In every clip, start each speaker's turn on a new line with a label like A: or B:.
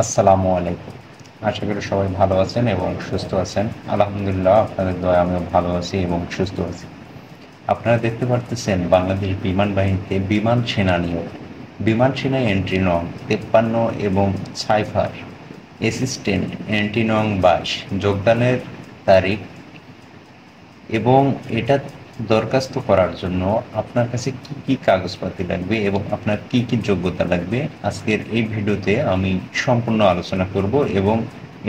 A: আসসালামু আলাইকুম। আশা করি সবাই ভালো আছেন এবং সুস্থ আছেন। আলহামদুলিল্লাহ, আপনাদের দয়ায় আমিও ভালো আছি এবং সুস্থ আছি। আপনারা দেখতে পারতেছেন বাংলাদেশ বিমান বাহিনীতে বিমান সেনা নিয়োগ। বিমান সেনা এন্ট্রি নং 53 এবং সাইফার অ্যাসিস্ট্যান্ট এন্ট্রি নং 22। যোগদানের তারিখ এবং এটা দরখাস্ত করার জন্য আপনার কাছে কি কি কাগজপাতি লাগবে এবং আপনার কি কি যোগ্যতা লাগবে, আজকের এই ভিডিওতে আমি সম্পূর্ণ আলোচনা করব। এবং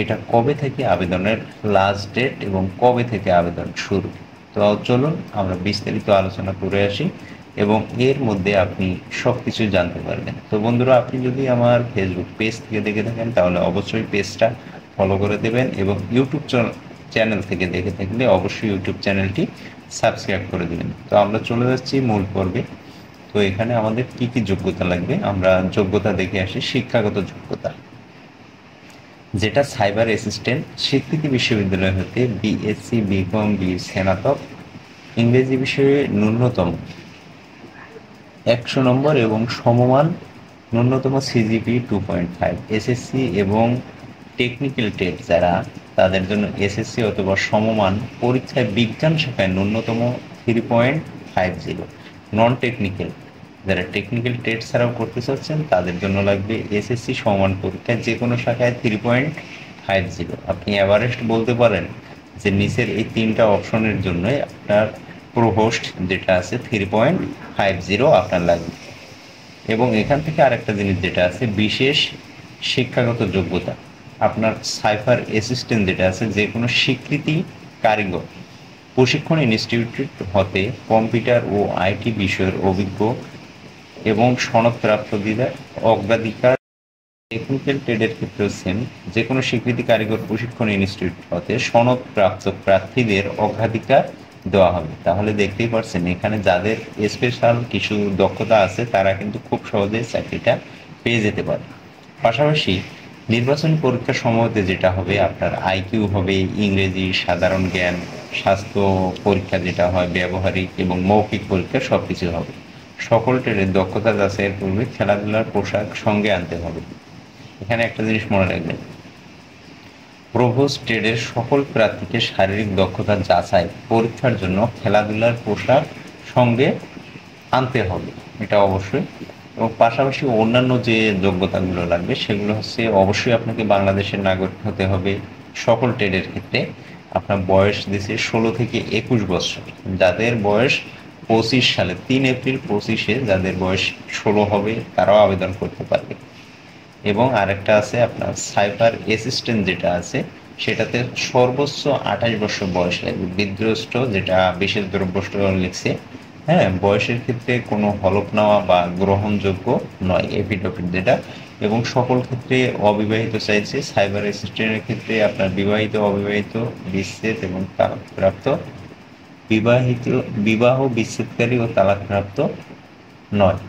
A: এটা কবে থেকে আবেদনের লাস্ট ডেট এবং কবে থেকে আবেদন শুরু। তো চলুন আমরা বিস্তারিত আলোচনা করে আসি এবং এর মধ্যে আপনি সব কিছু জানতে পারবেন। তো বন্ধুরা, আপনি যদি আমার ফেসবুক পেজ থেকে দেখে থাকেন তাহলে অবশ্যই পেজটা ফলো করে দেবেন এবং ইউটিউব চ্যানেল থেকে দেখে থাকলে অবশ্যই ইউটিউব চ্যানেলটি সাবস্ক্রাইব করে দেবেন। তো আমরা চলে যাচ্ছি মূল পর্বে। তো এখানে আমাদের কি কি যোগ্যতা লাগবে, আমরা যোগ্যতা দেখে আসি। শিক্ষাগত যোগ্যতা, যেটা সাইবার অ্যাসিস্ট্যান্ট স্বীকৃতি বিশ্ববিদ্যালয় হতে বিএসসি, বিকম, বি স্নাতক, ইংরেজি বিষয়ে ন্যূনতম 100 নম্বর এবং সমমান ন্যূনতম সিজিপি 2.5। এসএসসি এবং টেকনিক্যাল টেট যারা, তাদের জন্য এসএসসি অথবা সমমান পরীক্ষায় বিজ্ঞান শাখায় ন্যূনতম 3.50। নন টেকনিক্যাল যারা টেকনিক্যাল টেট ছাড়াও করতে চাচ্ছেন তাদের জন্য লাগবে এসএসসি সমমান পরীক্ষায় যে কোনো শাখায় 3.50। আপনি এভারেস্ট বলতে পারেন যে নিচের এই তিনটা অপশনের জন্যই আপনার প্রোভোস্ট যেটা আছে 3.50 আপনার লাগবে। এবং এখান থেকে আরেকটা জিনিস যেটা আছে, বিশেষ শিক্ষাগত যোগ্যতা। আপনার সাইফার অ্যাসিস্ট্যান্ট যেটা আছে, যে কোনো স্বীকৃতি কারিগর প্রশিক্ষণ ইনস্টিটিউট হতে কম্পিউটার ও আইটি বিষয়ের অভিজ্ঞ এবং সনদপ্রাপ্তদের অগ্রাধিকার। টেকনিক্যাল ট্রেডের ক্ষেত্রেও সেম, যে কোনো স্বীকৃতি কারিগর প্রশিক্ষণ ইনস্টিটিউট হতে সনদপ্রাপ্ত প্রার্থীদের অগ্রাধিকার দেওয়া হবে। তাহলে দেখতেই পারছেন এখানে যাদের স্পেশাল কিছু দক্ষতা আছে তারা কিন্তু খুব সহজে চাকরিটা পেয়ে যেতে পারে। পাশাপাশি নির্বাচনী পরীক্ষার সময়তে যেটা হবে, আপনার আইকিউ হবে, ইংরেজি, সাধারণ জ্ঞান, স্বাস্থ্য পরীক্ষা যেটা হয়, ব্যবহারিক এবং মৌখিক পরীক্ষা সব কিছু হবে। সকল ট্রেডের দক্ষতা যাচাইয়ের পূর্বে খেলাধুলার পোশাক সঙ্গে আনতে হবে। এখানে একটা জিনিস মনে রাখবেন, প্রভোস্ট ট্রেডের সকল প্রার্থীকে শারীরিক দক্ষতা যাচাই পরীক্ষার জন্য খেলাধুলার পোশাক সঙ্গে আনতে হবে, এটা অবশ্যই। এবং পাশাপাশি অন্যান্য যে যোগ্যতাগুলো লাগবে সেগুলো হচ্ছে, অবশ্যই আপনাকে বাংলাদেশের নাগরিক হতে হবে। সকল ট্রেডের ক্ষেত্রে আপনার বয়স দিচ্ছে 16 থেকে 21 বছর। যাদের বয়স 25 সালে 3 এপ্রিল 25-এ যাদের বয়স 16 হবে তারাও আবেদন করতে পারবে। এবং আরেকটা আছে আপনার সাইবার অ্যাসিস্ট্যান্ট যেটা আছে, সেটাতে সর্বোচ্চ 28 বছর বয়স লাগবে। বৃদ্ধষ্ট যেটা বিশেষ দ্রব্যষ্ট লিখছে, হ্যাঁ, বয়সের ক্ষেত্রে কোনো হলফনামা বা গ্রহণযোগ্য নয় এফিডেভিট যেটা। এবং সকল ক্ষেত্রে অবিবাহিত চাইছে। সাইবার অ্যাসিস্ট্যান্টের ক্ষেত্রে আপনার বিবাহিত, অবিবাহিত, বিচ্ছেদ এবং তালাকপ্রাপ্ত, বিবাহিত, বিবাহ বিচ্ছেদকারী ও তালাকপ্রাপ্ত নয়।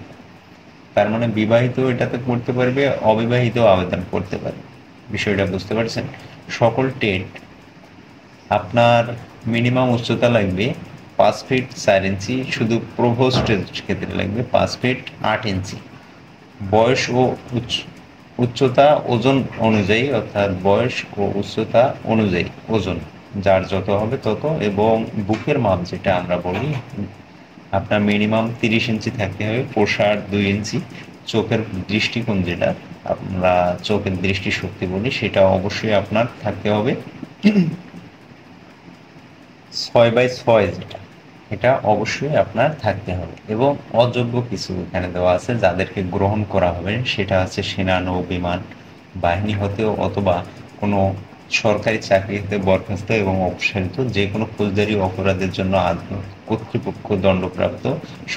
A: তার মানে বিবাহিত এটাতে করতে পারবে, অবিবাহিত আবেদন করতে পারবে। বিষয়টা বুঝতে পারছেন? সকল টেট আপনার মিনিমাম উচ্চতা লাগবে 5 ফিট 4 ইঞ্চি, শুধু প্রভোস্টের ক্ষেত্রে লাগবে 5 ফিট 8 ইঞ্চি। বয়স ও উচ্চতা ওজন অনুযায়ী, অর্থাৎ বয়স ও উচ্চতা অনুযায়ী ওজন যার যত হবে তত। এবং বুকের মাপ যেটা আমরা বলি, আপনার মিনিমাম 30 ইঞ্চি থাকতে হবে, প্রসার 2 ইঞ্চি। চোখের দৃষ্টিকোণ যেটা আমরা চোখের দৃষ্টিশক্তি বলি, সেটা অবশ্যই আপনার থাকতে হবে 6/6, যেটা এটা অবশ্যই আপনার থাকতে হবে। এবং অযোগ্য কিছু এখানে দেওয়া আছে যাদেরকে গ্রহণ করা হবে, সেটা হচ্ছে সেনা, নৌ বিমান বাহিনী হতেও অথবা কোনো সরকারি চাকরি হতে বরখাস্ত এবং অপসারিত, যে কোনো ফৌজদারি অপরাধের জন্য কর্তৃপক্ষ দণ্ডপ্রাপ্ত,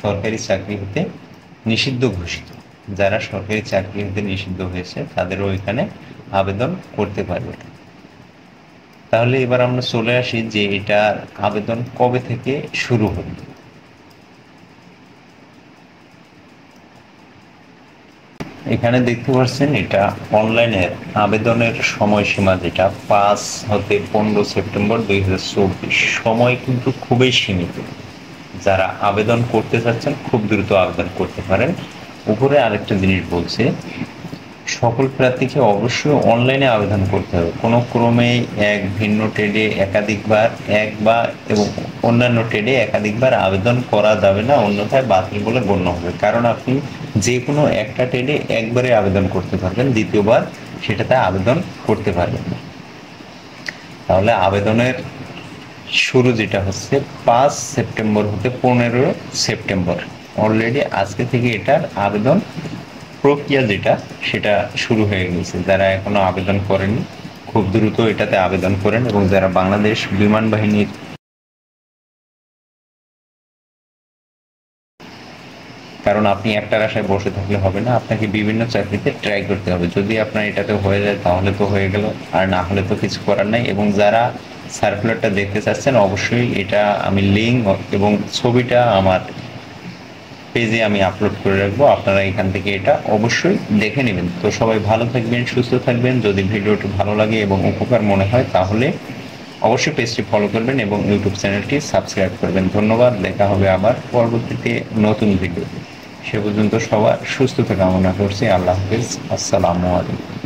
A: সরকারি চাকরি হতে নিষিদ্ধ ঘোষিত। যারা সরকারি চাকরি হতে নিষিদ্ধ হয়েছে তাদেরও এখানে আবেদন করতে পারবে। তাহলে এবার আমরা চলে আসি যে এটার আবেদন কবে থেকে শুরু হবে। এখানে দেখতে পাচ্ছেন এটা অনলাইনের আবেদনের সময়সীমা, যেটা 5 হতে 15 সেপ্টেম্বর 2024। সময় কিন্তু খুবই সীমিত। যারা আবেদন করতে চাচ্ছেন খুব দ্রুত আবেদন করতে পারেন। উপরে আরেকটা জিনিস বলছে, সকল প্রার্থীকে অবশ্যই অনলাইনে আবেদন করতে হবে। কোনো ক্রমে এক ভিন্ন ট্রেডে একাধিকবার এবং অন্যান্য ট্রেডে একাধিকবার আবেদন করা যাবে না, অন্যথায় বাতিল বলে গণ্য হবে। কারণ আপনি যে কোনো একটা ট্রেডে একবারে আবেদন করতে পারবেন, দ্বিতীয়বার সেটাতে আবেদন করতে পারবেন না। তাহলে আবেদনের শুরু যেটা হচ্ছে 5 সেপ্টেম্বর হতে 15 সেপ্টেম্বর, অলরেডি আজকে থেকে এটার আবেদন প্রক্রিয়া যেটা সেটা শুরু হয়ে গেছে। যারা এখনো আবেদন করেনি খুব দ্রুত এটাতে আবেদন করেন, এবং যারা বাংলাদেশ বিমান বাহিনীর, কারণ আপনি একটার আশায় বসে থাকলে হবে না, আপনাকে বিভিন্ন চাকরিতে ট্রাই করতে হবে। যদি আপনার এটাতে হয়ে যায় তাহলে তো হয়ে গেল, আর না হলে তো কিছু করার নাই। এবং যারা সার্কুলারটা দেখতে চাচ্ছেন অবশ্যই এটা আমি লিঙ্ক এবং ছবিটা আমার পেজে আমি আপলোড করে রাখবো, আপনারা এখান থেকে এটা অবশ্যই দেখে নেবেন। তো সবাই ভালো থাকবেন, সুস্থ থাকবেন। যদি ভিডিওটি ভালো লাগে এবং উপকার মনে হয় তাহলে অবশ্যই পেজটি ফলো করবেন এবং ইউটিউব চ্যানেলটি সাবস্ক্রাইব করবেন। ধন্যবাদ, দেখা হবে আবার পরবর্তীতে নতুন ভিডিও। সে পর্যন্ত সবার সুস্থতা কামনা করছি। আল্লাহ হাফেজ, আসসালামু আলাইকুম।